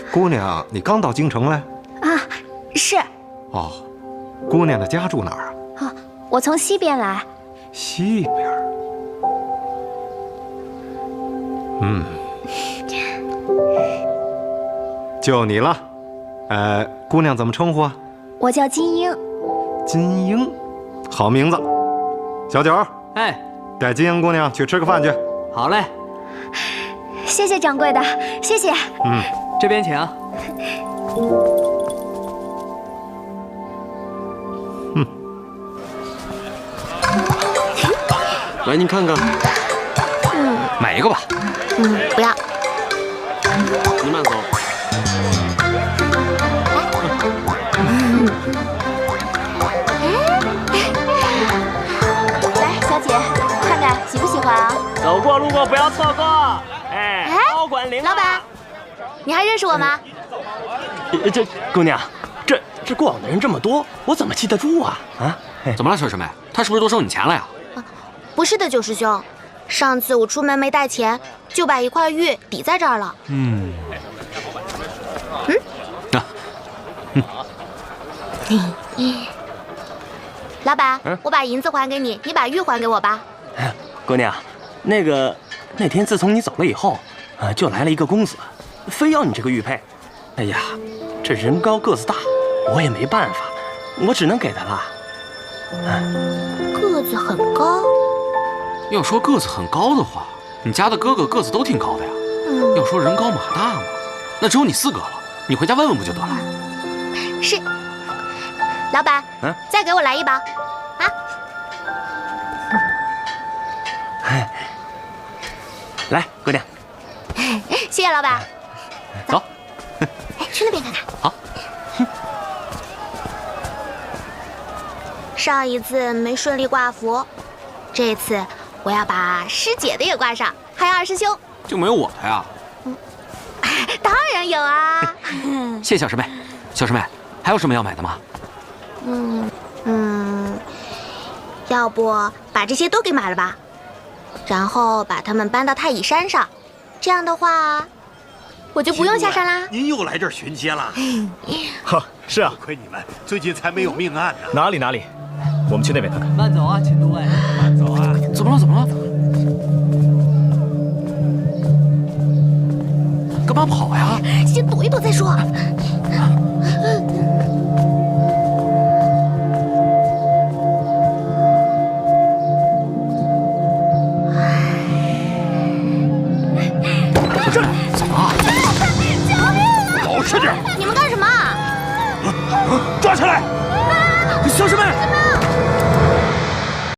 姑娘，你刚到京城来？啊，是。哦。姑娘的家住哪儿啊？我从西边来。西边？就你了。姑娘怎么称呼啊？我叫金英。金英，好名字。小九，哎，带金英姑娘去吃个饭去。好嘞。谢谢掌柜的，谢谢。这边请。来，您看看。买一个吧。不要。您慢走。来，小姐，看看喜不喜欢啊？走过路过不要错过。哎，高管领老板，你还认识我吗？这姑娘，这过往的人这么多，我怎么记得住啊？啊？怎么了，小师妹？他是不是多收你钱了呀？不是的，九师兄，上次我出门没带钱，就把一块玉抵在这儿了。老板，我把银子还给你，你把玉还给我吧。姑娘，那天自从你走了以后，就来了一个公子，非要你这个玉佩。哎呀，这人高个子大，我也没办法，我只能给他了。个子很高。要说个子很高的话，你家的哥哥个子都挺高的呀。要说人高马大嘛，那只有你4个了。你回家问问不就得了？是。老板，再给我来一包。啊。来，姑娘。谢谢老板。走。哎，去那边看看。好。上一次没顺利挂符，这次我要把师姐的也挂上，还有二师兄。就没有我的呀？当然有啊。谢谢小师妹。小师妹，还有什么要买的吗？要不把这些都给买了吧，然后把它们搬到太乙山上，这样的话，我就不用下山啦。您又来这儿巡街了？哈，是啊。亏你们最近才没有命案呢。哪里，我们去那边看看。慢走啊，秦都尉。慢走啊。怎么了？干嘛跑呀？先躲一躲再说。怎么了？救命啊！老实点！你们干什么？抓起来！小师妹！